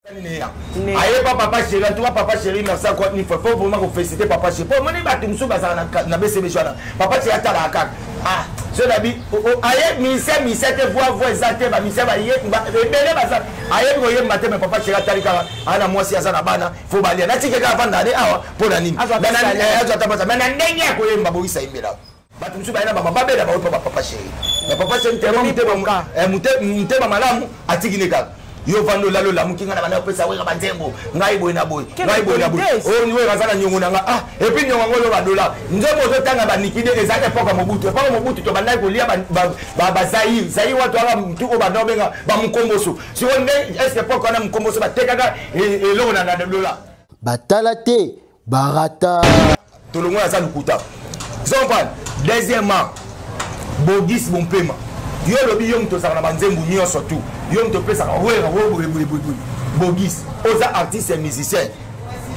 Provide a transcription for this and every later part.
Aïe papa chéri, toi papa chéri, merci quoi, il faut vraiment féliciter papa chéri. Pour moi, il va te mousser na BCB chouana. Papa chéri à la carte. Ah, ce d'habit, aïe ministère te voix exacté, bah ministère va y être, rebelle bazar. Aïe voyez matin mais papa chéri à la carte. Ana moi si azana bana, faut balier. Na tika avant d'aller ah pour la nini. Maintenant ndenge ko yemba boisa imbela. Batu msuba ina baba babela ba papa chéri. Mais papa chéri tellement mutema malamu atikineka. Yo vando lalo la mukinga na bana pesa weka bantembo ngai boy na boy oh niwe razana nyongo nanga ah et puis nyongo ngolo ba dollar nzomo zo tanga ba nikide ezake poka mobutu pa mobutu to bandai ko lia ba zayi watu aba mtuko ba dobenga ba mukomboso si wonde est ce poka na mukomboso ba tekaka e lo na dollar batala te barata tolongo ya salukuta zompan deuxièmement bogis bon paiement yo lobi yo mto sakana banzembu nyonso tout yo mto pesa ka wera bogis oza artiste et musicien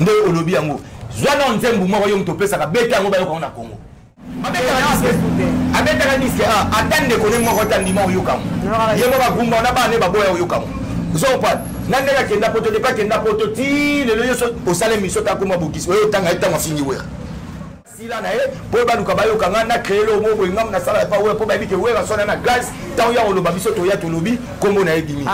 nde olobi yango zwana nzembu moko yo mto pesa ka beta yango ba yo na Congo abeta diske atande ko ne moko tandi mo yo kam yemo ba gumba na ba ne ba boya yo kam zo pa nande ka kenda poto de pa kenda poto ti le yo so o sale miso ta ko mo bogis o tanga eta mafingi wera sila na e po ba luka ba yo kanga na créer le mot ngam na sala pa we po ba bi ke wera sona na gaz ta ya oloba biso to ya to lobi kombo na egimi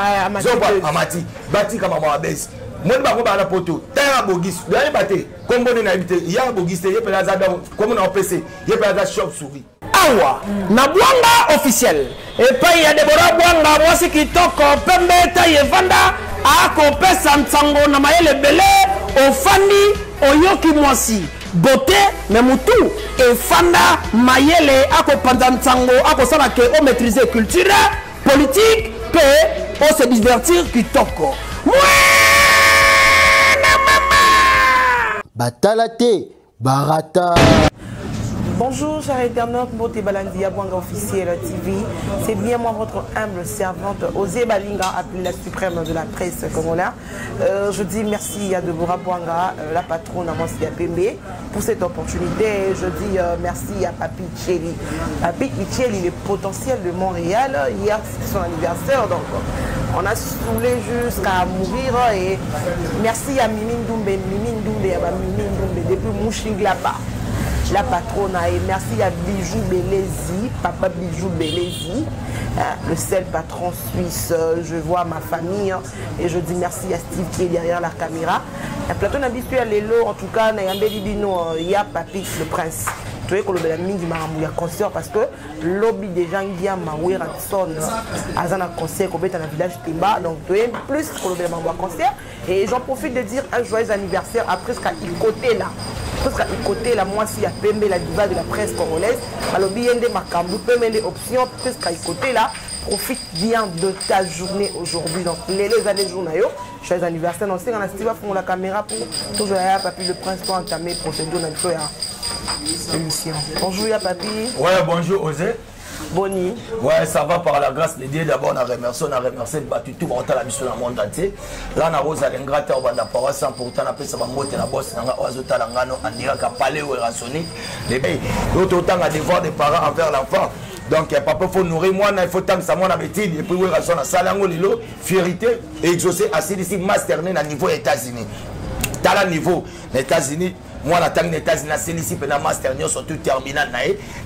zo pa amati bati kama mo abesi mon ba ko ba na poto ta bogis dali bate kombo na habité ya bogis te yepela za da kombo na PC yepela za shop souris awa na bwanga officiel et pa ya Deborah bwanga mwasi kitoko pembe ta yevanda ako pesa ntango na mayele belé ofandi oyoki mwasi beauté mais mutu et fanda mayele ako panza ntango ako sala ke o maîtriser culture politique que o se divertir kitoko batala te barata. Bonjour chers internautes, Mbote Balandia Bwanga officiel TV. C'est bien moi votre humble servante Osé Balinga, appelée la suprême de la presse congolaise. Je dis merci à Deborah Bwanga, la patronne à Monsia Pembe, pour cette opportunité. Je dis merci à Papi Tcheli. Papi Tcheli, il est potentiel de Montréal. Hier c'est son anniversaire, donc on a saoulé jusqu'à mourir. Et merci à Mimine Doumbé, depuis Mouching là-bas. La patronne et merci à Bijou Belézi, papa Bijou Belézi, le seul patron suisse. Je vois ma famille et je dis merci à Steve qui est derrière la caméra. La plateau habituelle est là, en tout cas, il y a Papi le prince. Tu vois que le mingi maramou ya concert parce que lobby des gens qui a maoué ranson azana concert qu'on dans le village Timba, donc tu es plus que le maramou concert. Et j'en profite de dire un joyeux anniversaire à presque à côté là. Presque à côté là, moi si y a Pembe la diva de la presse congolaise, à lobby yende makambu Pembe les options presque à côté là. Profite bien de ta journée aujourd'hui. Donc les années journaux, joyeux anniversaire. Donc c'est quand Steve va faire la caméra pour toujours à Papi le prince pour entamer procédure dans le show. Bonjour, ya Papi. Ouais, bonjour, Osé. Boni. Ouais, ça va par la grâce de Dieu. D'abord, on a remercié tout le mission dans le monde entier. Là, on a Rosa Lengrata, on a parlé sans pourtant, on a fait ça, on a bossé, on a Ozota Langano, on dirait qu'à parler ou rassonner. Les pays, l'autre autant à devoir des parents envers l'enfant. Donc, papa, il faut nourrir moi, il faut tant que ça, mon appétit. Et puis, on a salango, lilo, fierté, exaucer, assis ici, master, à niveau États-Unis. Dans le niveau des États-Unis. Moi, la tangue des États-Unis, c'est ici, pendant master, surtout terminal,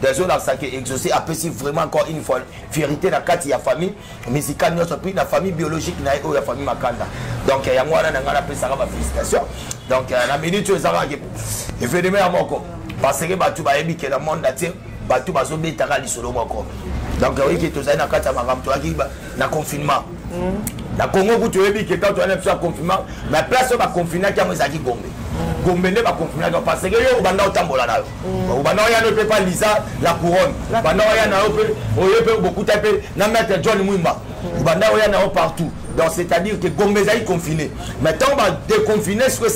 des zones qui exaucé, après, si vraiment encore une fois, fierté, la carte, il y a famille musicale, puis la famille biologique, il y a famille Makanda. Donc, il y a moi, on a appelé ça, félicitations. Donc, la minute, tu es à il fait de meilleurs mots. Parce que tu vas éviter que le monde entier, tu vas oublier ta réalité sur le mot. Donc, oui, tu es à la confinement. La Congo, tu es que quand tu as un confinement, la place où tu as confiné, tu as un Gombe. Gombe ne va confiner parce que yo banda otambola nayo. Banda ya ne peut pas lisa la couronne. Banda ya na peut beaucoup taper na mettre John Mwimba. Banda ya na partout. Donc c'est-à-dire que Gombe est confiné. Maintenant on va déconfiner sur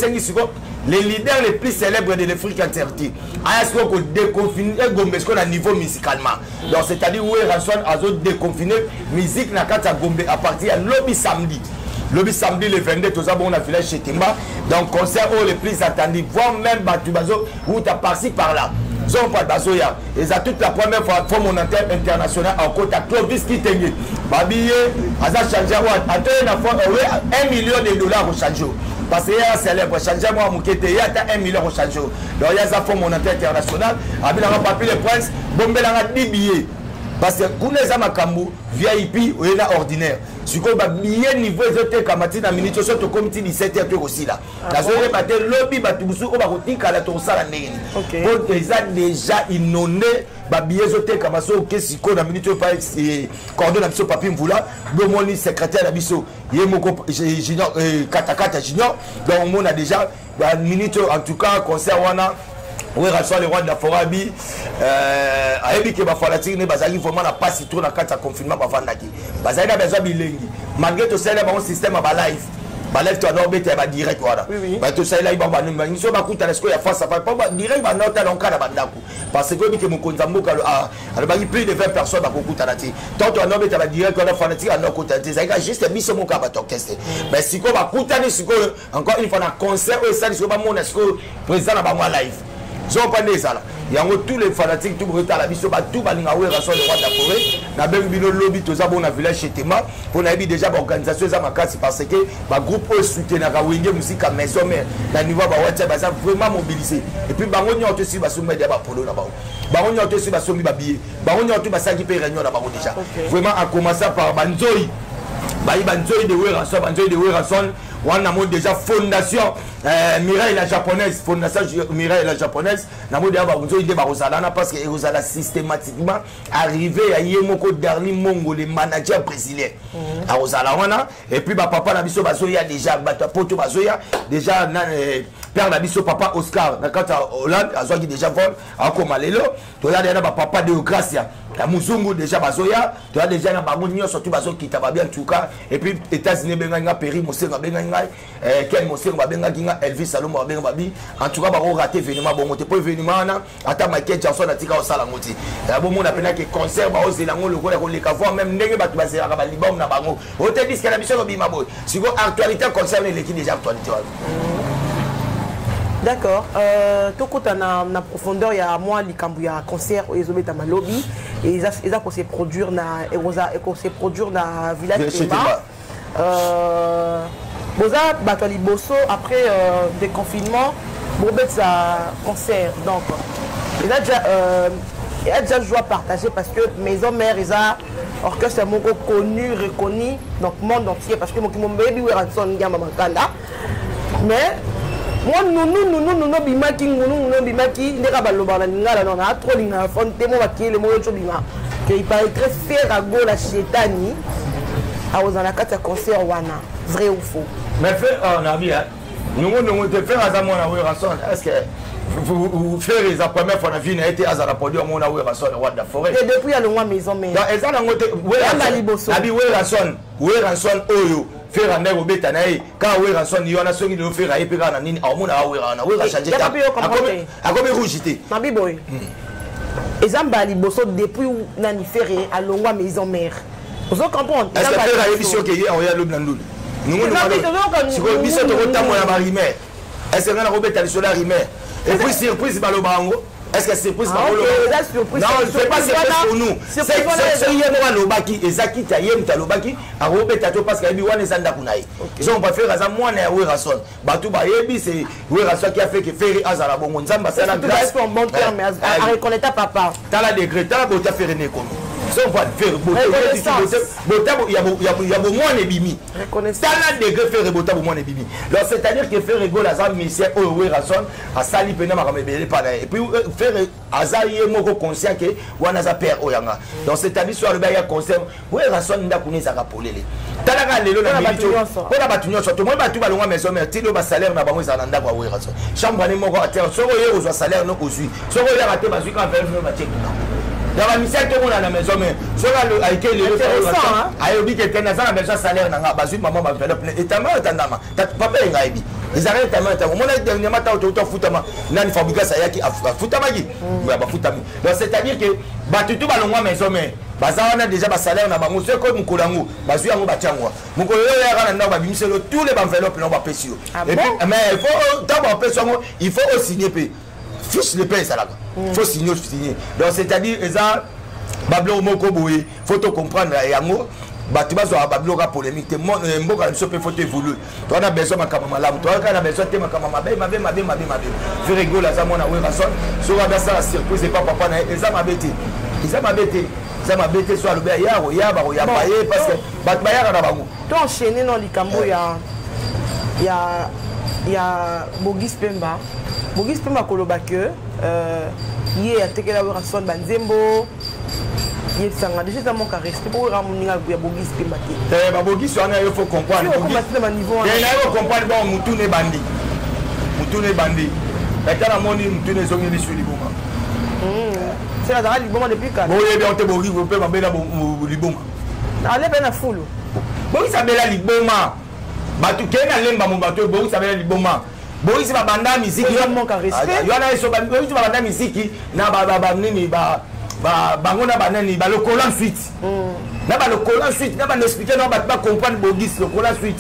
les leaders les plus célèbres de l'Afrique entière. Est-ce qu'on déconfine Gombe est-ce qu'on a niveau musicalement. Donc c'est-à-dire où est Ranson azo déconfiner musique na kata Gombe à partir de lobby samedi. Le samedi le 22, tout ça, on a filé chez Timba. Donc, concert les plus attendus, voire même Batubazo, où tu as passé par là. Zon pas bazoya. Et ça toute la première fois pour mon antenne international en côte à Clovis qui tenait. Babillé, Aza changé à 1 million de dollars au change. Parce que il y a un salaire pour changer moi mon kété, il y a 1 million au change. Donc il y a ça pour mon antenne international. Abila papier le prince, bombela 10 billets. Parce que quand les amakambu VIP ou est ordinaire. Si vous avez bien niveau de kamati na minute surtout comme 17h aussi là. La soirée matin lobby batubusu au barotique à la torsala ndeni. Pour déjà inondé ba billet zoté kamaso ke siko na minute pas coordonne biso papier mvula bomoni secrétaire na biso yemoko junior katakata junior donc on a déjà ba minute en tout cas concert wana. Oui, Rasson, le roi de la Forabi, a évoqué que Bafalatique ne bazali vraiment n'a pas si trop dans le cadre de confinement. Bazali a besoin de bilingue. Malgré tout ça, il y a un système à live. Live, tu as un bête direct. Tout ça, il y a un bête direct. Il y a face à face. Direct, il y a un cas de parce que mon compte a plus de 20 personnes à beaucoup de tant tu as un bête direct, on a fanatique à nos côtés. C'est juste un mission mon cas à tester. Mais si on va coûter, encore une fois, un concert, ça, c'est pas mon président à live. Ils ont pas dit ça là. Il y a tous les fanatiques, tout le retard, la mission, tout le monde a le roi de la forêt. N'a même vu le lobby, tout ça, on a village chez Tema. On a vu déjà l'organisation, parce que le groupe soutient la musique à maison, mais le niveau de WhatsApp, ça vraiment mobilisé. Et puis, on a aussi des médias pour le là-bas. On a aussi des billets. On a aussi des gens qui payent réunion là-bas déjà. Vraiment, en commençant par Banzoï. Banzoï de Werason, Banzoï de Werason. On a déjà fondation Mireille la japonaise, fondation Mireille la japonaise. On a déjà parce que Rosala systématiquement arrivé à Yemoko Darli Mongo, les managers brésiliens. À Rosala, et puis papa Nabiso Bazoya déjà, Poto Bazoya, déjà père Nabiso papa Oscar, quand Hollande, a déjà vol, à Komalelo, tu as déjà papa de Gracia. La Muzungu déjà Bazoya, tu as déjà un surtout Bazo qui t'a bien en tout cas, et puis États-Unis, Benga, Péri, Mosenga, Benga, Ken Mosenga, Benga, Elvis Salomo, Benga, Babi, en tout cas, on raté événement, bon, monté pour événement, attends, Michael Jackson a tiré au Salamoti. La bon monde a peine que concert, bah, aux élangs, le gros, les cavois, même n'est pas basé à Rabalibom, Nabango. Au tel disque, la mission de Bimabo. Si vous actualité concerne l'équipe déjà actualité. D'accord. Tout côté na profondeur, il y a moi les Cambouya concert au Ezobeta Malobi et ils ont se produire na Erosa et qu'on se produire na village Tema. Boza Batali Bosso après déconfinement, Bobet sa concert donc il a déjà joué à partager parce que Maison Mère ils a orchestre moko connu reconnu donc monde entier parce que mon baby Weranson Ngamba Mankanda mais moi nous bimaki ndeka baloba na ngala non a trop linga fonte mo bakile le moyo chobima que il paraît très faire à go la chetani a aux la carte concert wana vrai ou faux mais fait on a bien nous te faire à moi na Weranson est-ce que vous faire les premières fois la vie n'a été à la produire mon Weranson le roi de la forêt et depuis il y a le mois maison mais et ça Weranson oyo faire un nègre bêta naï quand Weranson il y en a ceux qui le faire et puis quand nini au monde a changé à comme rougité Nabi boy exemple ali bosso depuis nani ferré à longwa maison mère vous comprenez est-ce que faire une émission qui est en yalo blandou nous si vous biso to rotambo na barimé est-ce que na robeta le solar rimé et puis surprise balobango. Est-ce que c'est surprise par le non, c'est pas surprise pour nous. C'est Yémo Lobaki et Zaki Tayem Talobaki à Robert Tato parce qu'il y a eu un Zanda Kunaï. Ils ont pas fait à moi et Werason. Batou Bayebi, c'est Werason qui a fait que Ferry Azara Bongo Nzamba, c'est la grâce. C'est un bon terme, mais à reconnaître papa. T'as la décret, t'as la beauté à faire une économie. On va faire il y a moins de bimi. T'as la décret faire rebota moins de bimi. Alors c'est-à-dire que faire rigolo à Michel Werason à Sali Pena Maramebele Pana et puis faire Azari Moko conscient que Wanaza père Oyanga. Donc c'est-à-dire sur le bail concert Werason Ndakuni Zakapolele. T'as la galère là milito. On a battu surtout moi battu balonga maison mais tilo ba salaire na bango ezalanda kwa Werason. Chambre ni moko à terre soko yo zo salaire no kozui. Soko yo raté bazui quand faire no match kuna. Dans la mission tout le monde à la maison mais sur le avec les ayobi que tena za na besoin salaire na bazui maman ba faire plein et tama tandama papa ngaibi ils arrêtent tama tama mon dernièrement ta auto futama nani fabrica ça yaki futama gi ba futami donc c'est-à-dire que batutu balongwa maison mais bazana déjà ba salaire na bango c'est comme mukolango bazui yango batiangwa mukolo yo ya na ba bimiselo tous les enveloppes na ba pesio et puis mais il faut d'abord personne il faut signer fiche de paie ezalaka faut signer. Donc c'est-à-dire eza bablo moko boye faut te comprendre yango bato bazwa bablo ka polémique te mboka biso pe faut évoluer to na besoin makama malamu to na besoin te makama mabe fait rigoler ça mona we rason so ba ça la surprise pas papa na eza mabete ça m'a bêté soit le bé ya paye parce que bato bayaka na bango to enchaîner dans likambo ya Bogis Pemba koloba que ye atekela we rason banzembo il s'en a déjà mon respect pour ramener à Bogis Pemba. Bogis, il faut comprendre. Il faut comprendre que Moutoune est bandit. Maintenant, mon Moutoune est zoné sur Liboma. C'est la dernière Liboma depuis quand? Oui, bien, on te Bogis, vous pouvez m'appeler Liboma. Allez, ben à foule. Bogis s'appelle Liboma. Batu Kenya Lemba mon bateau, Bogis s'appelle Liboma. Bogis va banda musique. Il y a mon respect. Il y en a qui Bogis va banda musique. Na bango na banani ba le collant suite na ba le collant suite na ba expliquer na ba comprendre Bogis le collant suite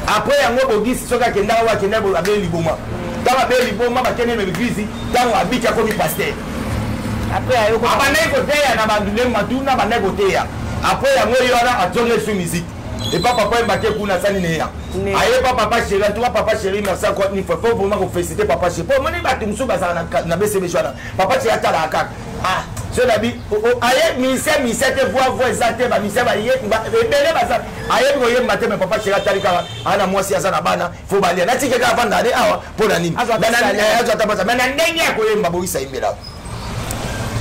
après yango Bogis soka kenda wa kenda ba be liboma ta ba be liboma ba kene me église ta wa bika ko mi pasteur après ayo ko ba ne ko teya na ba ndule matu na ba ne ko teya après yango yona atonge sur musique et papa mbake kuna sani ne ya aye papa chéri toi papa chéri merci encore une fois faut vraiment féliciter papa chéri pour moni ba tumsu ba na BCB chwana papa chéri atala akak ah je l'habille aye ministère te voix exacte ba ministère ba yé ba belé ba ça aye ko yé matin mais papa chéri atali ka ana mwasi azana bana faut balia na tike ka vanda de awa pour nani azo tabasa mais na ndenge ko yé mbabo isa imbela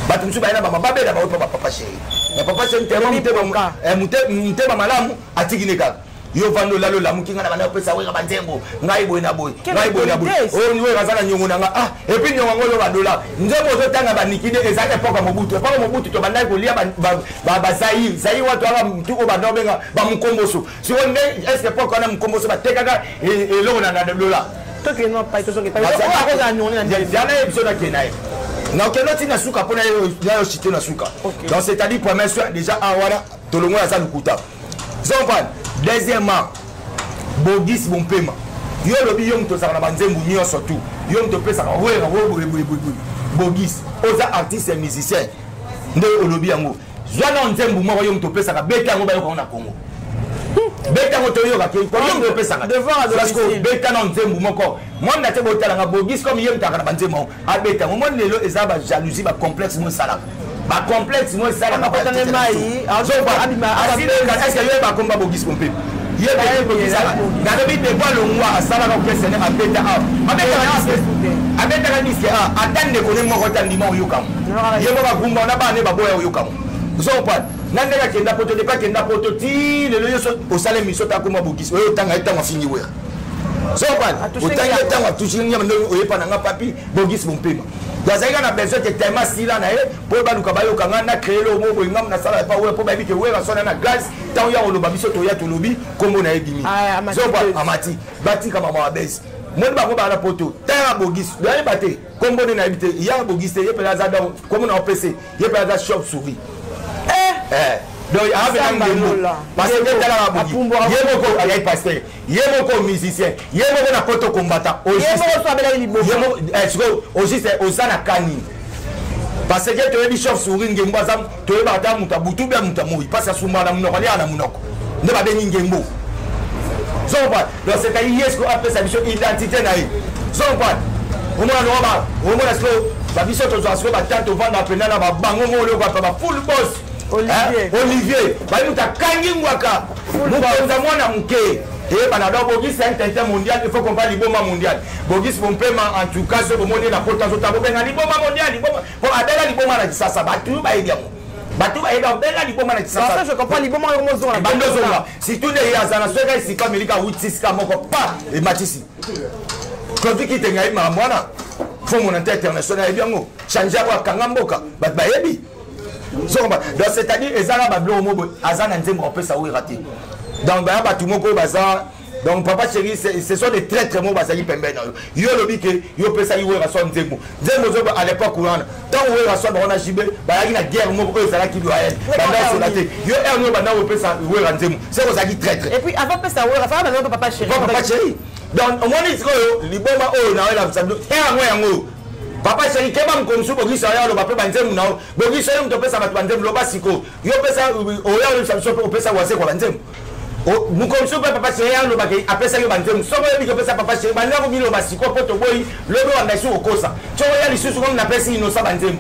batumsu ba ina ba babela ba papa chéri mais papa chéri te ba malamu atikine ka yo vando lalo la mukinga na bana pesa weka banzembo ngai boy na boy o niwe kazana nyongo nanga ah et puis nyongo ngolo badola nzembo zo tanga banikide ezaka epoka mobutu to bandai kolia ba zayi watu aba mtu ko bandobenga ba mukomboso si on est epoka na mukomboso batekaka eloko na dola to ke no pa to so ke pa ko za nyongo na yana episode kenai na okenoti na suka pona yo cité na suka donc c'est-à-dire première déjà awara tolongo ya salukuta zompan. Deuxièmement, Bogis Bompema. Yo lobi yo mto saka na banzembu nyo surtout. Yo mto pesa ka wera Bogis, oza artiste et musicien. Nde lobi yango. Zwana nzembu mo yo mto pesa ka beta ngo ba yo na Congo. Beta ngo to yo ka ke ko yo mto pesa ka. Parce que beta na nzembu moko. Moi na te botala nga Bogis comme yo mtaka na banzembu. A beta mo lelo eza ba jalousie ba complexe mo sala. Ba complexe moi ça la patane mai azo ba abima est-ce que yo ba komba Bogis Pompe ye ba Bogis sala na debi de bois le mois asala ko kesene abeta abeta ka diske atande ko ne mo ko tandi mo yukam ye mo ba gumba na ba ne ba boya yukam zo pa nande ka kenda poto de pa kenda poto ti le yo so o sale mi so ta komba Bogis o tanga etanga fini we zo pa o tanga etanga toucher nyama no o yepa na nga papi Bogis Pompe Dazaïga na besoin de tellement sila na pour ba luka bayo kanga na créer le mot ngam na sala pa pour ba bi ke wera sona na gaz ta ya oloba biso to ya to lobi kombo na egimi zo ba amati bati kama ma base mon ba ko ba na poto ta Bogis ya bate kombo na habité ya Bogis ye pe za don comme na PC ye pe za shop souris donc il y a un peu parce que tu as la Bogis yemoko ay pasteur yemoko musicien yemoko na poto combattant yemoko so abela libo yemoko aussi c'est osana kani parce que tu es bishop souris ngembo azam tu es bata muta butu bia muta moi parce que sumba na munoko ya na munoko ne ba beni ngembo zoba donc c'est à dire que après sa mission identité na zoba au moins no ba biso to zo ba tanto vendre apena na ba bango ngolo ba full boss Olivier, nous avons Kangingwaka, nous avons mwana mke. Et Banado Bogis c'est un tintin mondial, il faut qu'on parle Liboma mondial. Bogis mon paiement en tout cas, c'est au monde de la potence au tabou, Liboma mondial, pour Adela Liboma na Sasa, Batu Baïdiam. Batu Baïdiam, Bella Liboma na Sasa. Je comprends Liboma Romozon, Bandozona. Si tout les Yazana, ce gars ici comme il y a 8-6 Kamoko, pas et Matissi. Quand tu quittes Ngaï Maramwana, faut mon international et bien mot. Changer à Kangamboka, Batbayebi. Donc c'est-à-dire ezala bablo mobo azana nzembo on peut ça raté donc ba ba tout moko bazar donc papa chéri ce sont des traîtres mo bazali pembe na yo lobi que yo peut ça yo rason nzembo à l'époque où tant yo rason on a jibé ba yaki na guerre moko ezala ki doit être pendant cela yo erno bana yo peut ça yo nzembo c'est ça qui traître et puis avant peut ça yo rafa papa chéri donc au moins il liboma o na la ça yango Papa chéri keba mkonsu bogi soya lo bape banzemu na bogi soya mto pesa batu banzemu lo basiko yo pesa oya lo samso pesa wase kwa banzemu mukonsu papa chéri lo baki apesa yo banzemu so boye biko pesa papa chéri banda ko bilo basiko poto boy lo be wanda su okosa cho ya lisusu ko na pesa ino sa banzemu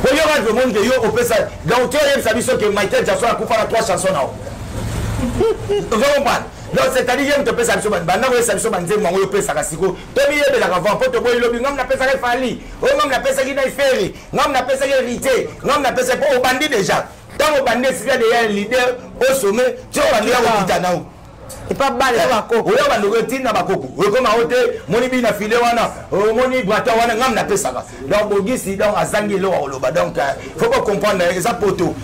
boyo ba do monde yo opesa donc tu as sabi so que Michael Jackson a coupa 3 chansons na donc c'est-à-dire que tu peux savoir que banda ko sabi so banzemu mango yo pesa kasiko to bi yebe la avant poto boy lo bi ngam na pesa ke fali o ngam na pesa ki na iferi ngam na pesa ke rité ngam na pesa pour bandi déjà tant au bandi c'est déjà un leader au sommet tu vas aller au kitana et pas balle ba koko oya ba ndoko tina ba koko o koma hote moni bi na file wana o moni brata wana ngam na pesa ka donc bogisi donc azangi lo oloba donc faut pas comprendre ça poto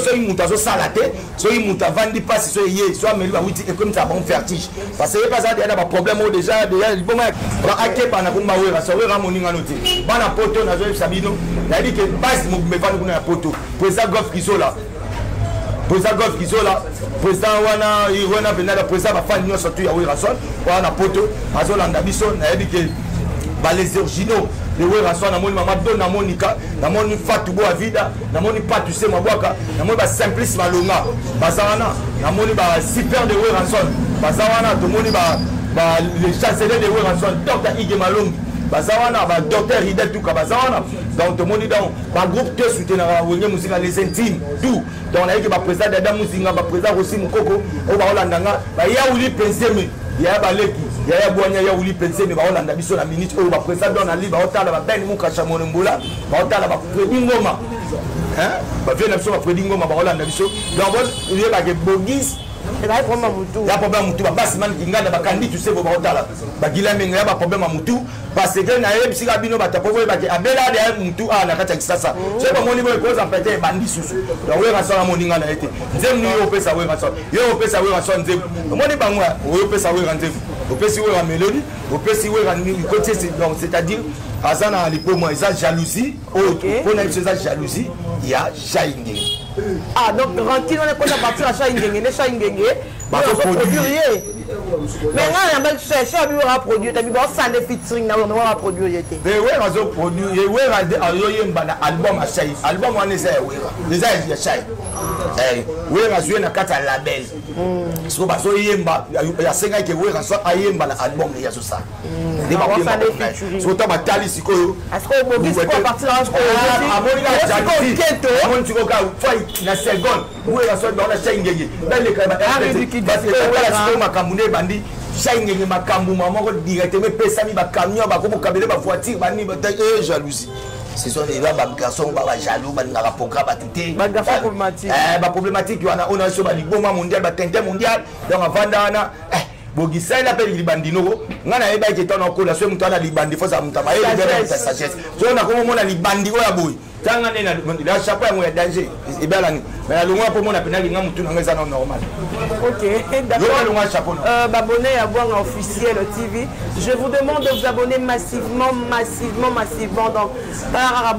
so imuta so salate so imuta vandi passe so yé so ameli ba witi et comme ça bon vertige parce que pas ça déjà ba problème déjà bon ba akepa na kumba wera so wera moni ngano ti bana poto na zo sabino na dit que base mo me vandi kuna poto président Goff Kisola président Goff Kisola président wana wana benada président ba fan nyo surtout ya Werason wana poto azolanda biso na dit que ba les originaux de Werason na moni mama don na monika na moni Fatou Bo Avida na moni Patou Se Mabwaka na moni ba Simplice Malonga bazawana na moni ba super de Werason bazawana to moni ba les chanceliers de Werason Dr Ige Malongi bazawana ba docteur Hidel Touka bazawana donc tout le monde dans ba groupe te soutenir wenge musique les intimes tout donc on a que ba président Dada Muzinga ba président aussi Mukoko o ba Holandanga ba ya uli penseme ya ba leki ya bonya ya uli penseme ba Holanda biso na minute o ba président don ali ba otala ba ben Mukasha Monembola ba otala ba Fredi Ngoma hein ba vient biso ba Fredi Ngoma ba Holanda biso donc bon il y a ba que Bogis il y a problème mutu ya problème mutu ba basman kingana ba kandi tu sais ba otala ba gilaminga ya ba problème mutu parce que na yebisi ka bino bata povo ba ke abela de mutu na kata kisasa c'est pas moni boy cause en fait bandi susu donc we rasala moninga na ete nzem ni yo pesa we rasala yo pesa we rasala nzem moni bangwa yo pesa we nzem o pesi we melody o pesi we côté donc c'est-à-dire azana lipomo eza jalousie autre pour na eza jalousie il y a Shaingenge. Ah donc Rankin on est pas partir à Shaingenge, les Shaingenge ba produire. Mais on a cherché à produire, tu as vu ça les featuring na on va produire était. Mais ouais razo produire, ouais razo ayoye mbana album a Shai. Album on essaie ouais. Déjà il y a Shai. Ouais razo na kata label. So ba so yemba ya senga ke ouais razo ayemba na album ya so ça. Des ba featuring. So ta batali sikoyo. Est-ce que Bogis peut partir en score aussi? Amon tu ko ka foi na seconde. Ouais razo dans la Shaingenge. Dans les cas makamune bandi Shaingenge makambu mamoko directement pesa mi ba camion ba ko kabele ba voiture bani ba jalousie ce sont des garçons ba jaloux ba na programme ba tuté ba problématique ba problématique wana on a so ba liboma mondial ba tente mondial donc avanda na Bogisa il appelle libandino ngana eba ke tona ko la so mutana libandi fo sa mutama e libérer ta sagesse so na ko mona libandi ko ya boy tanga nena la chapeau ya danger e bala ni mais la longwa pour mona penali nga mutu nga za normal. OK d'accord. Abonnez à Bwanga officiel TV. Je vous demande de vous abonner massivement donc par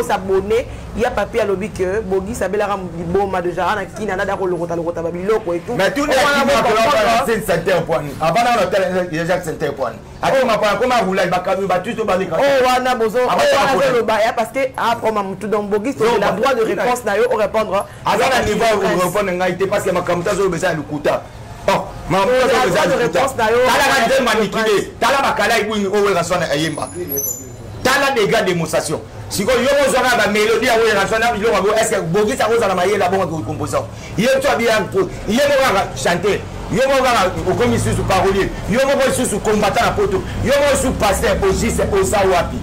s'abonner. Il y a papier à lobby que Bogi Sabela Boma de Jara qui n'a pas de babiloko et tout. Mais tout le monde c'est center point. Avant dans l'hôtel il y a center point. Comment rouler ba camion ba tout ba l'écran. Oh wana bozo parce que après tout donc Bogi c'est la droit de réponse na yo répondre. Azana niveau répondre ngaité parce que ma kamta zo besoin le kuta. Oh, ma besoin de réponse na yo. Tala ga manipuler. Tala bakala ibu o we rasona ayemba. Tala des gars démonstration. Si vous avez une mélodie à est-ce que Bogi ça vous a maillé la bonne composition. Il y a bien il y a chanter. Il y a au commissaire sous parolier. Il y a sous combattant à poto. Il y a sous pasteur au J c'est au Sawapi.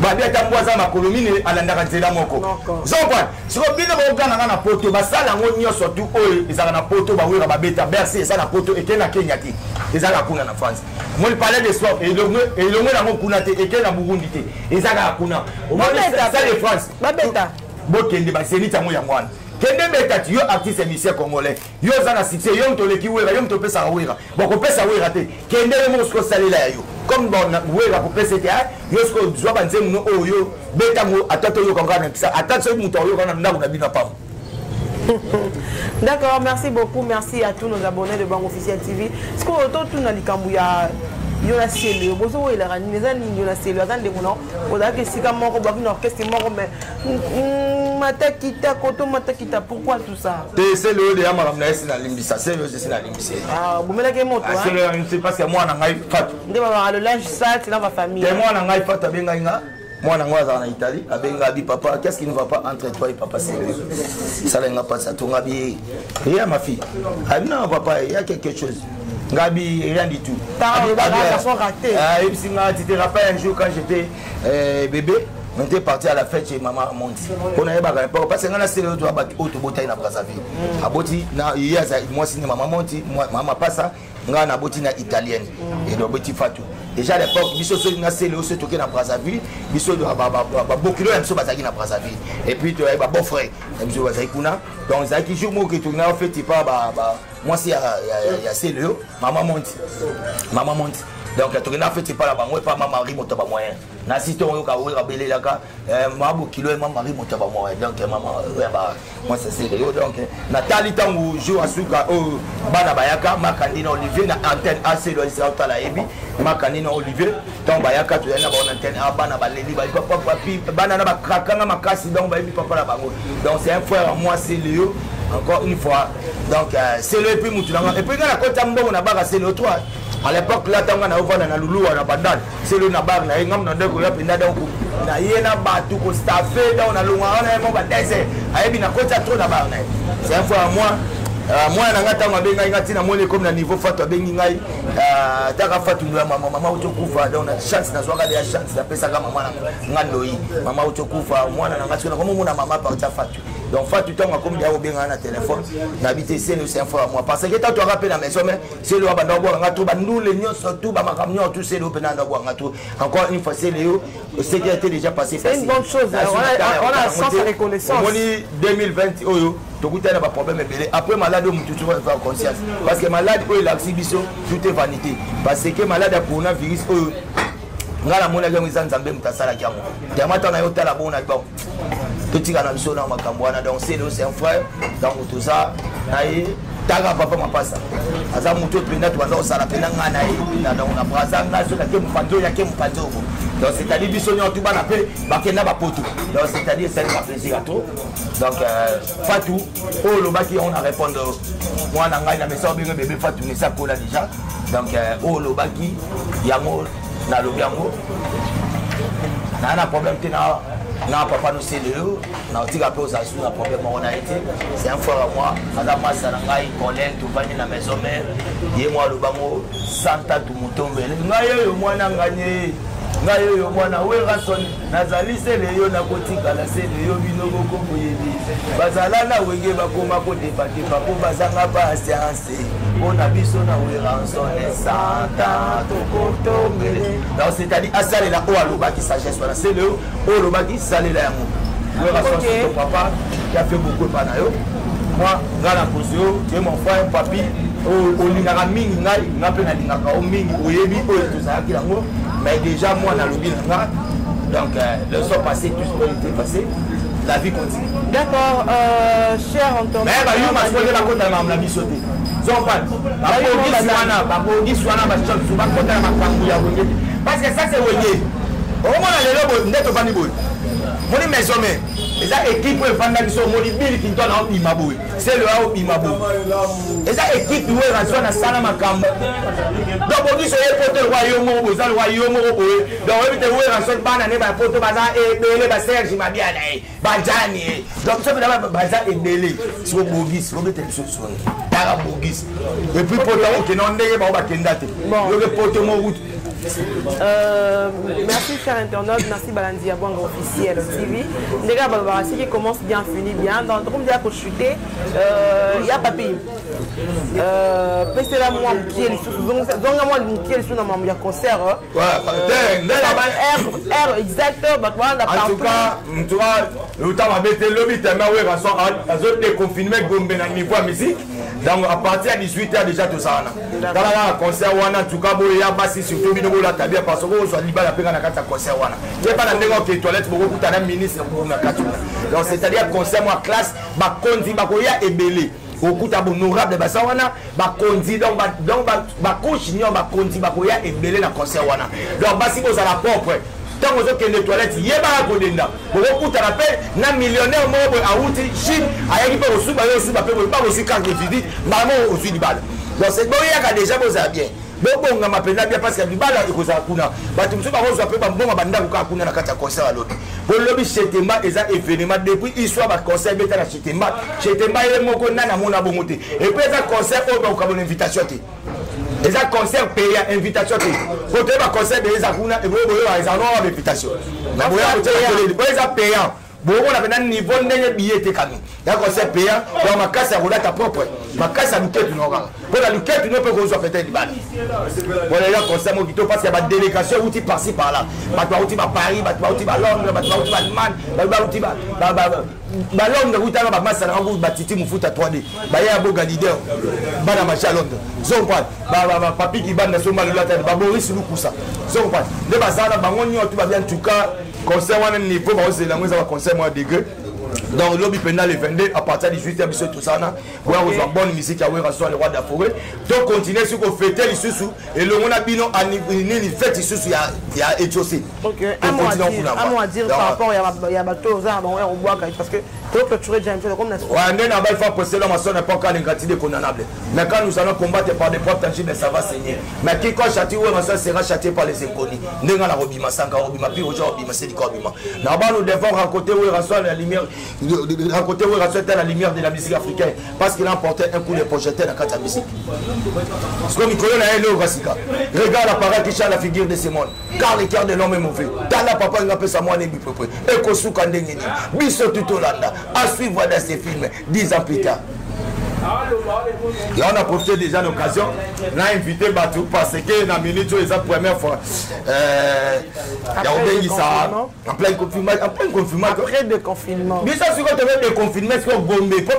Babia tamboza makolomine alandaka nzela moko. Zokwa. Si vous bien bokana na poto basala ngonyo surtout oyo ezala na poto ba wera ba beta bercy ezala na poto ekena Kenya ti. Ezala kuna na France. Moi parler de sport et le na ngokuna te ekena Burundi te. Ezala kuna. Au moins ça de France. Ba beta. Bokende ba senita mo ya mwana. Kende beta yo artiste musicien congolais. Yo zana succès yo mtoleki wera yo mtopesa wera. Boko pesa wera te. Kende le mo sko salela yo. Comme bon wera ko pesa te yo sko zwa banzemu no oyo beta mo atato yo kongana kisa atato muto yo kana ndaku na bina pam. D'accord, merci beaucoup, merci à tous nos abonnés de Bwanga Officiel TV. Ce qu'on retourne tout dans les Kambouya yo na ciel bozo il a rani les ani yo na ciel attendez mon on a que si comme moko ba une orchestre moko mais mata kita koto mata kita pourquoi tout ça c'est le de amara na esi na limbisa c'est le c'est na limbisa ah vous mettez que moto c'est le c'est parce que moi na ngai fatu ndé ba le linge sale c'est dans ma famille moi na ngai fatu benga nga moi na ngwa en Italie abenga bi papa qu'est-ce qui ne va pas entre toi et papa c'est ça là n'a pas ça ton abi rien ma fille ah non papa il y a quelque chose Gabi, rien du tout. Ah, et puis, tu te rappelles un jour quand j'étais bébé, on était parti à la fête chez maman Monti. On avait bagarre parce que on a essayé de faire autre bouteille na Brazzaville. A Boti na hier moi signé maman Monti, maman pas ça, on a boti na italienne et donc petit Fatou. Déjà à l'époque, biso so na essayé de toquer na Brazzaville, biso do ba bokilo em so bazaki na Brazzaville. Et puis tu as ba beau frère, em so bazaki kuna. Donc ça qui joue mo que tu na fait pas moi si il y a Célio, maman monte. Donc tu n'as fait pas la banque, pas ma mari monte pas moyen. Na si tu as ouvert belé là ka, maman kilo et maman mari monte pas moyen. Donc maman moi c'est Célio donc Nathalie tangu jour à suka au bana bayaka makandina Olivier na antenne AC lo isa otala ebi makandina Olivier donc bayaka tu na ba antenne a bana baleli ba papa papi bana na ba krakanga makasi donc ba ebi papa la bango. Donc c'est un frère à moi Célio. Encore une fois, donc c'est le plus moutonnement. Et puis quand la côte tambo on a barre c'est le 3. À l'époque là tant qu'on a ouvert na loulou on a pas d'âne. C'est le nabar na ngam na ndeko ya pinda donc na yena batu ko staffé dans na lunga on a mo ba dese. Ayebi na côte trop na bar na. C'est un fois à moi moi na ngata mabenga ngati na mone comme na niveau fato bengi ngai taka fatu ndo mama utokufa donc na chance na zwaka de chance na pesa kama mwana ngandoi mama utokufa mwana na ngati na comme mona mama parta fatu. Donc Fatou Tonga comme dia obenga na téléphone n'habiter c'est un fois moi parce que tu as rappelé la maison mais c'est le banda bo ngatu bandu le nyo surtout ba makamnyo tout c'est le penanda bo ngatu encore une fois c'est Léo ce qui a été déjà passé c'est une bonne chose on a sens reconnaissance moni 2020 oyo to kutana ba problème belé après malade mututu va faire conscience parce que malade oyo l'exhibition tout est vanité parce que malade a coronavirus oyo ngala mona ga mizanzambe mutasala kyango jamata na yota la bona bon petit kana biso na makambo wana donc c'est un frère donc tout ça naïe taga papa mapasa aza muto penda tu baza osala penda ngana na donc na braza na so ka ke mpanzo ya ke mpanzo donc c'est-à-dire biso nyo tu bana pe bakenda ba poto donc c'est-à-dire c'est un plaisir à tout donc Fatou oh le baki on a répondre moi na ngai na message bien bébé Fatou ne ça kola déjà donc oh le baki yango na lo yango na problème tena. Non, papa nous c'est le na otika pe osasu na problème on a été c'est un frère à moi ada masa na ngai Colin tu vandi na maison mère ye moi le bango santa tu mutombele ngai yo mwana nganye ngai yo mwana we rason nazali c'est le yo na kotika la c'est le yo bino boko boyebi bazala na wenge bakoma ko débattre pas ko bazanga pas séance on a biso na we ranson santa tu kotombele donc c'est-à-dire asale la o aloba qui sagesse voilà c'est le o aloba qui sale la yango le rason c'est ton papa qui a fait beaucoup par nayo moi ngala kozio tu es mon frère papi o lingaka mingi ngai ngape na lingaka o mingi oyebi o tozalaki yango mais déjà moi na lobi nga donc le soir passé tout ce qui était passé la vie continue d'accord cher Antoine mais bah yo ma soirée la côte na ma bisoté zompa ba ko swana ba chance ba côte na makambu ya wenge parce que ça c'est wenge au moins les lobo ndeto bani boy moni maison mais eza équipe e fanda biso moni bili kinto na obima boy c'est le a obima boy eza équipe we raison na sala makambu donc on dit so e poto royaume boy ça le royaume boy donc on dit we raison bana ne ba poto baza e bele ba Serge Mabia na e ba Jani donc ça veut baza e bele so bogis so bete so so tara bogis et puis poto ke non ndenge ba kenda te yo poto mo route. Merci chers internautes, merci Balandi Abwanga officiel TV. Les gars, c'est qui commence bien, finit bien. Dans le groupe de chuter, il y a papier. Là moi qui est sur le concert. Exact. En tout cas, tu vois, le temps a été le but de déconfinement Gombe na niveau musique. Donc à partir de 18h déjà tout ça. Dans le concert en tout cas, il y a bassi surtout la tabia parce que on soit libre la peine dans concert wana. Il y a pas dans les toilettes pour beaucoup de ministre pour na katu. Donc c'est-à-dire concert moi classe ba kondi ba ko ya ebele. okuta honorable basa wana bakondi donc bakushi nyo bakondi bakoya ebele na concert wana donc basi bozala propre tant aux autres toilettes yeba kodenda okutana pe na millionnaire moko auti Chine ayaki pe osuba yo osuba pe ba aussi carte de visite maman aussi libala donc c'est bon yaka déjà boza bien bonga mapenda bien parce que libala ekozala kuna batu musu bakozwa pe bambonga banda ko kuna na kati ya concert alobi pour lobi Chetemba eza événement depuis histoire ba concert beta na Chetemba ye moko nana mona bongote et puis eza concert o ba ko invitation te les concerts payés invitation pour te concert de les akuna et ils ont invitation na boya les payants bon on a maintenant niveau de billet te kami ya concert payant donc ma casse à rouler ta propre ma casse à luquette tu n'aura pour la luquette tu ne peux qu'on soit peut-être bal voilà là concert mo kito parce qu'il y a des délégations outil par-ci par-là ba outil ba Paris ba outil ba Londres ba outil ba Allemagne ba outil ba Londres outil ba massa na ngou ba titi mufuta 3D ba ya boga leader ba na marché à Londres zon pas ba papi qui bande sur mal la tête ba Boris Lukusa zon pas de bazana ba ngoni tout va bien en tout cas concert wana niveau ba ose la ngwe za concert moi degré donc lobby pendant les 22 à partir du 18e monsieur tout ça na pour avoir bonne musique à voir sur le roi de la forêt donc continuer sur qu'on fêter les sous et le mona bino ni fête sous il y a étiossé OK à moi dire par rapport il y a bateau ça on boit parce que trop clôturer déjà un peu comme ouais on a pas passer dans ma sonne pas quand ingratitude condamnable mais quand nous allons combattre par des preuves tangibles ça va saigner mais qui quand châtié ouais ma soeur sera châtié par les inconnus ndenga la robima sanga robima puis aujourd'hui robima c'est du robima na ba nous devons rencontrer ouais reçoit la lumière rencontrer où la lumière de la musique africaine parce qu'il a emporté un coup de projecteur dans la musique. Parce que Nicolas n'a rien Rasika. Regarde l'appareil qui chante la figure de ce monde. Car le cœur de l'homme est mauvais. Dans la papa, il appelle ça moi, n'est plus et Kosu Kandengeni. Bisso Tutolanda. À suivre dans ces films 10 ans plus tard. Et on a profité déjà de l'occasion, on a invité Batou parce que dans la minute où c'est la première fois, il y a obéi ça en plein confinement. Après le confinement. Mais ça, c'est quand tu veux le confinement, c'est Gombe. Pour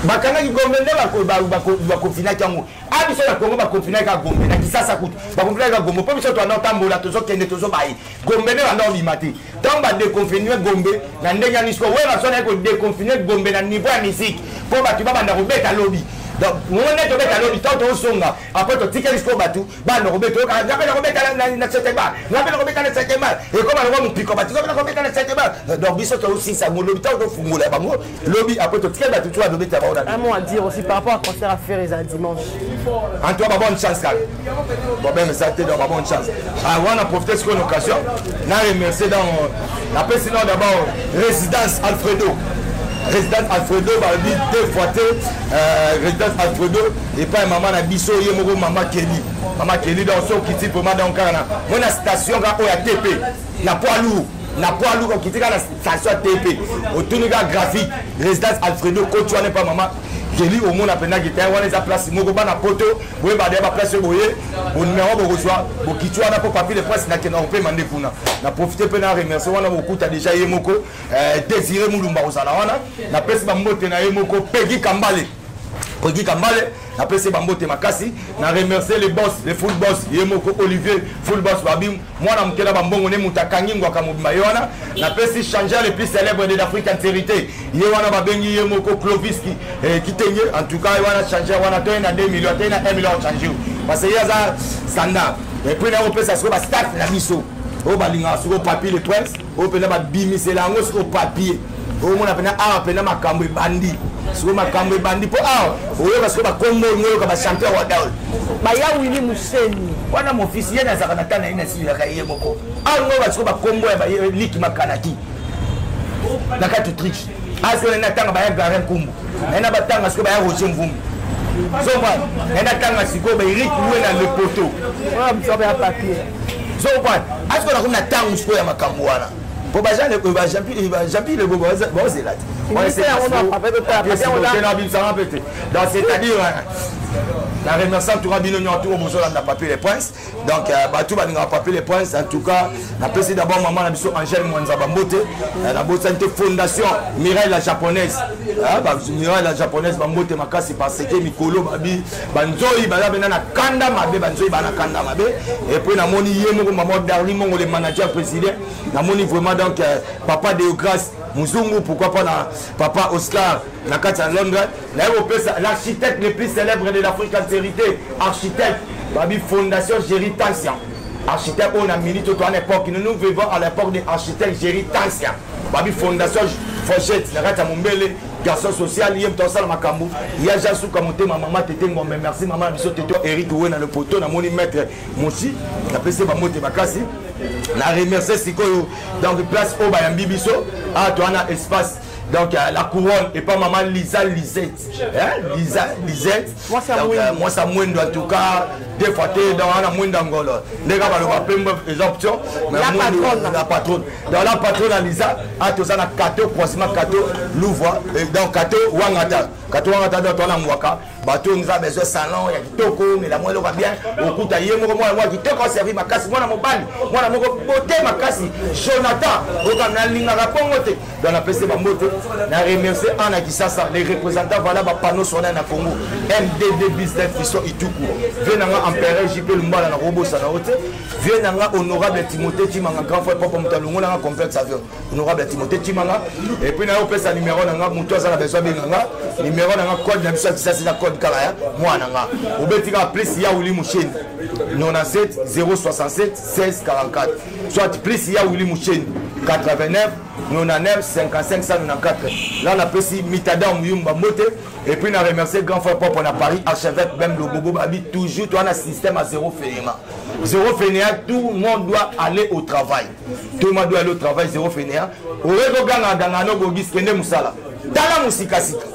bakanga ki Gombe ba confiner kango. Ah biso na Congo ba confiner ka Gombe na kisasa kutu. Ba confiner ka Gombe. Pour biso to na tambola tozo kende tozo bai. Gombe ne ba ndo limati. Tant ba déconfiner Gombe na ndenya nisko we ba sona ko déconfiner Gombe na niveau ya musique. Pour ba tu ba banda ko beta lobby. Donc on est tombé à l'hôpital au songa après tu ticket jusqu'au bateau bah le robeto quand j'appelle le robeto na septembre j'appelle le robeto na septembre et comme on va pico bateau le robeto na septembre donc biso to aussi ça l'hôpital do fungola ba mo lobby après tu ticket bateau tu vas robeto ba on a un mot à dire aussi par rapport à concert à faire les dimanche en toi ba bonne chance quand bon ben ça te donne ba bonne chance ah on a profité sur l'occasion na remercier dans la président d'abord résidence Résidence Alfredo, Balbi, deux fois Résidence Alfredo, et pas maman na biso, yemoko maman Kelly. Maman Kelly dans son qui type maman dans Carana. Mon station ga oya TP, na poids lourd qui la station TP. Au tourniga graphique, Résidence Alfredo, coach n'est pas maman. Kelly au monde appena qui était on a place moko bana poto, oui ba ba place boye, au numéro bo reçoit, bo kitu na pour papier de presse na kena on peut mander kuna. Na profiter pe na remercier wana beaucoup ta déjà yemoko désiré mulumba osala wana, na pesi ba mbote na yemoko Peggy Kambale. Peggy Kambale, na pesi ba mbote makasi, na remercier les boss, les full boss, yemoko Olivier, full boss babim, moi na mukela ba mbongo ne mutakangingwa kamubima yona, na pesi changer les plus célèbres de l'Afrique entièreté. Yewana ba bengi yemoko Clovis qui tenye en tout cas wana changer wana to na 2 millions, to na 1 million changer. Parce que yaza standard. Et puis na on peut ça ba staff na biso. O balinga sur papier le prince, o pena ba bimi c'est la ngos au papier. O mona pena a pena makambo bandi. Sur makambo bandi po a. O yo parce que ba kombo ngoyo ka ba champion wa daol. Ba ya wini museni. Wana mon fils yena za kana tana ina si ya kaye moko. A ngo ba ba kombo ya ba liki makanaki. Na ka tu triche. Aso na tanga ba ya garan kumbu. Na ba tanga parce que ba ya roche mvumbu. Zomba, na tanga siko ba rik wena le poteau. Wa msobe ya papier. Zomba, aso na kuna tanga siko ya makambo wana. Pour les gens, j'appuie le bobo, c'est là. Donc, c'est-à-dire, la remerciant tout Rabino Nyantou au besoin de papier les princes. Donc, tout va nous papier les princes. En tout cas, on a passé d'abord maman Nabiso Angèle Mwanzabambote, la Botsante Fondation Mireille la japonaise. Mireille la japonaise, Bambote Makasi parce que Mikolo Babi, Banzoi, Banana Kanda Mabe, Banzoi Bana Kanda Mabe. Et puis, on a moni Yemo, maman Darli, le manager président. On a moni vraiment donc papa Deogrâce. Muzungu, pourquoi pas Papa Oscar, na Katia Londres. L'architecte le plus célèbre de l'Afrique en vérité, architecte, Babi Fondation Géry Tansien. Architecte, on a milité à l'époque, nous vivons à l'époque de l'architecte Géry Tansien. Babi Fondation Fochette, na Katia Mombele, garçon social, yem tosal makambu. Il y a Jassou Kamote, ma maman Tété Ngombe, merci maman, monsieur Tété, Eric Oué dans le poteau, na moni maître Mochi, na PC Bamote Bakasi. Na remercier Sikoyo, donc place au Bayambi Biso, ah, tu as un espace. Donc la couronne et pas maman Lisa Lisette. Hein? Lisette. Moi ça moins en tout cas des fois dans la moins d'Angola. Les gars va le les options mais la patronne. Dans la patronne Lisa, à tout ça na Kato prochainement Kato Louvois donc Kato Wangata. Kato Wangata dans ton amwaka. Bateau nous a besoin de salon, il y a du toko, mais la moelle va bien. Au coup d'ailleurs, moi qui toko servi ma casse, moi na mon bal, moi na mon beauté ma casse. Jonathan, au Ghana linga rapongote dans la PC Bambote. Na remercier Anna Kisasa, les représentants voilà ba panneau sonné na Congo. MDD business Fiso Ituku. Venanga Empereur JP Lumbala na Robo sana hote. Venanga honorable Timothée Timanga grand frère papa Mutalungu na complexe avion. Honorable Timothée Timanga et puis na opesa numéro na muto za besoin benganga. Numéro na code na biso Kisasa na code Kalaya, moi nanga. Obetika plus ya Willy Mouchen 97 067 16 44. Soit plus ya Willy Mouchen 89 99 55 194. Là on a pris Mitada Muyumba Mote et puis on a remercié grand frère Pop on a Paris archevêque même le Bobo Babi toujours toi on a système à zéro fainéant. Zéro fainéant, tout le monde doit aller au travail. Tout le monde doit aller au travail zéro fainéant. Au rego ganga ganga no gogis kende musala. Dala musika sika.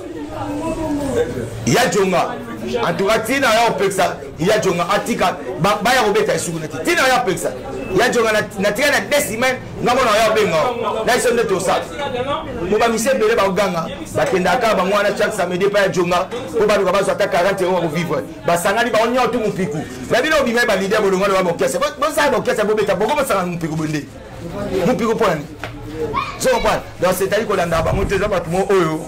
Il y a Djonga. En tout cas, Tina ya opeksa, il y a Djonga atika ba ya robeta isuguneti. Tina ya opeksa. Il y a Djonga na tina na 10 semaines, ngamo na ya benga. Na iso ndeto sa. Mo ba mise bele ba ganga, ba kenda ka ba mwana chaque samedi pa ya Djonga, ko ba luka ba so ata 40 € pour vivre. Ba sangani ba onyo tu mupiku. Ba bino bi me ba leader bolongo na ba mokese. Bo sa mokese bo beta boko ba sanga mupiku bonde. Mupiku poni. So on parle. Donc c'est-à-dire qu'on a ba monter za ba tumo oyo.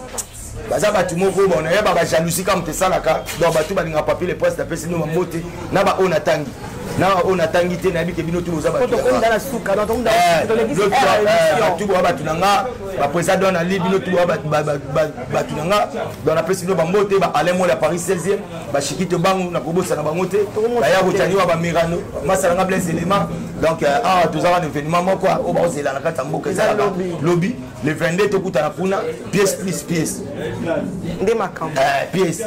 Baza batu moko bon na ba jalousie comme te salaka donc batu ba linga papier les postes tapé sino mamote na ba ona tangi na ona tangi te na bi ke bino tu za batu to ndana suka na to ndana tu ba batu nanga ba président na li bino tu ba batu nanga dans la président ba mote ba aller mo la Paris 16e ba chikito bangu na kobosa na bangote ba ya botani wa ba mirano masala nga blesse élément donc ah tous avons un événement moko au ba ozela na kata mboka za lobby le 22 to kuta na kuna pièce plus pièce des macam pièce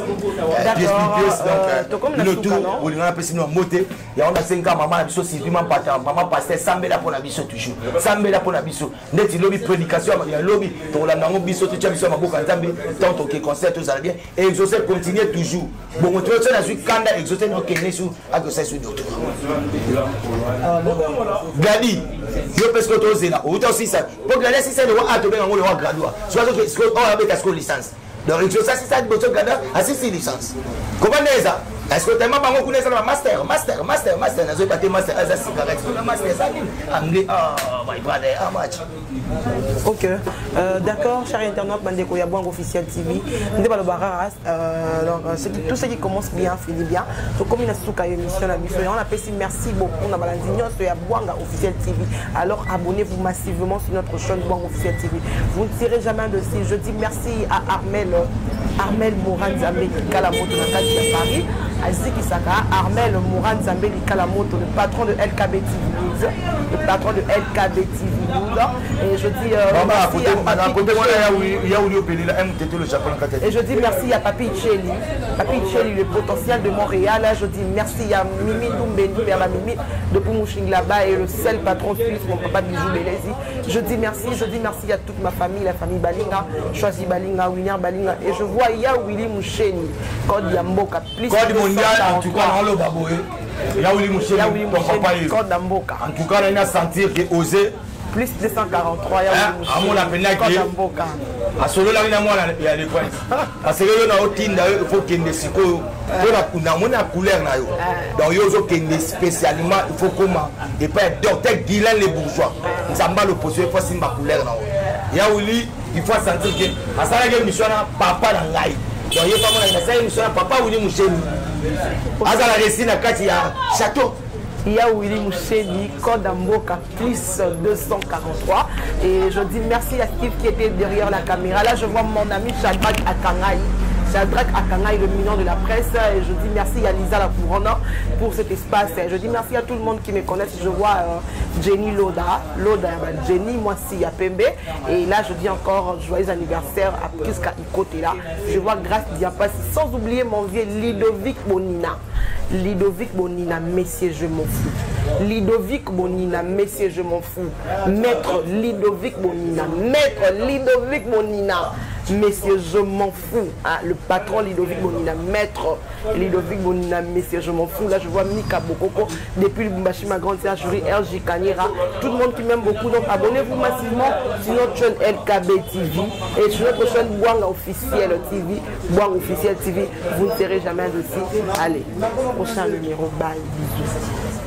donc le tout on a appelé sinon moté il y a on a 5 ans maman biso suivement pata maman pasteur sambela pour la biso toujours sambela pour la biso ndeti lobby prédication ya lobby to la nango biso to biso maboka nzambe tant que concert tout ça bien et exaucer continuer toujours bon on trouve ça na su kanda exaucer no kene su exaucer su d'autres Gadi yo parce que to zela ou to si ça pour Gadi si c'est le roi to benga le roi graduat soit que ce on avec la licence donc exaucer si ça boto gada assisi licence comment ça est-ce que tellement bango kuna ça master na zo pas master as cigarette na master ça anglais my brother how much. Ok, d'accord, chers internautes, Bandeko Yabouang Officiel TV, tout ce qui commence bien finit bien. Donc, comme il y a une émission, on appelle merci beaucoup. On a Yabouang Officiel TV. Alors, abonnez-vous massivement sur notre chaîne Yabouang Officiel TV. Vous ne tirez jamais de ci. Je dis merci à Armel Moran Zambé Kalamoto de Paris, à Ziki Saka, Armel Moran Zambé Kalamoto, le patron de LKB TV News, le patron de LKB TV News. Et je dis merci à et je dis merci à Papi Tcheli, le potentiel de Montréal. Je dis merci à Mimi Doumbeni, à ma Mimi de Poumouching là-bas et le seul patron suisse, mon papa Bijou Belezi. Je dis merci à toute ma famille, la famille Balinga, Choisi Balinga, William Balinga. Et je vois il y a Willy Moucheni, Code Yamboka, plus Code mondial, en tout cas, dans le Baboé. Il y a Willy Moucheni, Code Yamboka. En tout cas, on a senti que osé. Plus 243, il y a mon appel Code Yamboka. À solo là, il y a des points. Parce que il y a il faut qu'il y ait des psychos. Il y a une couleur. Donc, il y a spécialement, il faut comment. Et pas docteur Guilain les bourgeois. Ça m'a l'opposé, il faut que ma couleur. Il y a Willy, il faut sentir que. À ça, il y a une mission papa dans l'ail. Donc, il y a une mission papa Willy Moucheni. À ça, la récine à 4, il y a château. il y a Willy Moucheni, Code Amboka, plus 243. Et je dis merci à Steve qui était derrière la caméra. Là, je vois mon ami Shadrach Akangaï. Shadrach Akangaï, le million de la presse. Et je dis merci à Lisa La Couronne pour cet espace. Et je dis merci à tout le monde qui me connaît. Je vois Jenny Loda, Jenny, moi aussi, à Pembe. Et là, je dis encore joyeux anniversaire à Priska Ikote là. Je vois Grâce Diapassi, sans oublier mon vieux Ludovic Bonina. Ludovic Bonina, messieurs, je m'en fous. Ludovic Bonina, messieurs, je m'en fous. Maître Ludovic Bonina, maître Ludovic Bonina. Messieurs, je m'en fous. Ah, le patron Ludovic Bonina, maître Ludovic Bonina, messieurs, je m'en fous. Là, je vois Mika Bokoko depuis le Bumbashi, ma grande sœur, jury RJ Kanyera. Tout le monde qui m'aime beaucoup. Donc, abonnez-vous massivement sur notre chaîne LKB TV et sur notre chaîne Bwanga Officiel TV. Bwanga Officiel TV, vous ne serez jamais dessus. Allez, prochain numéro. Bye. Bisous.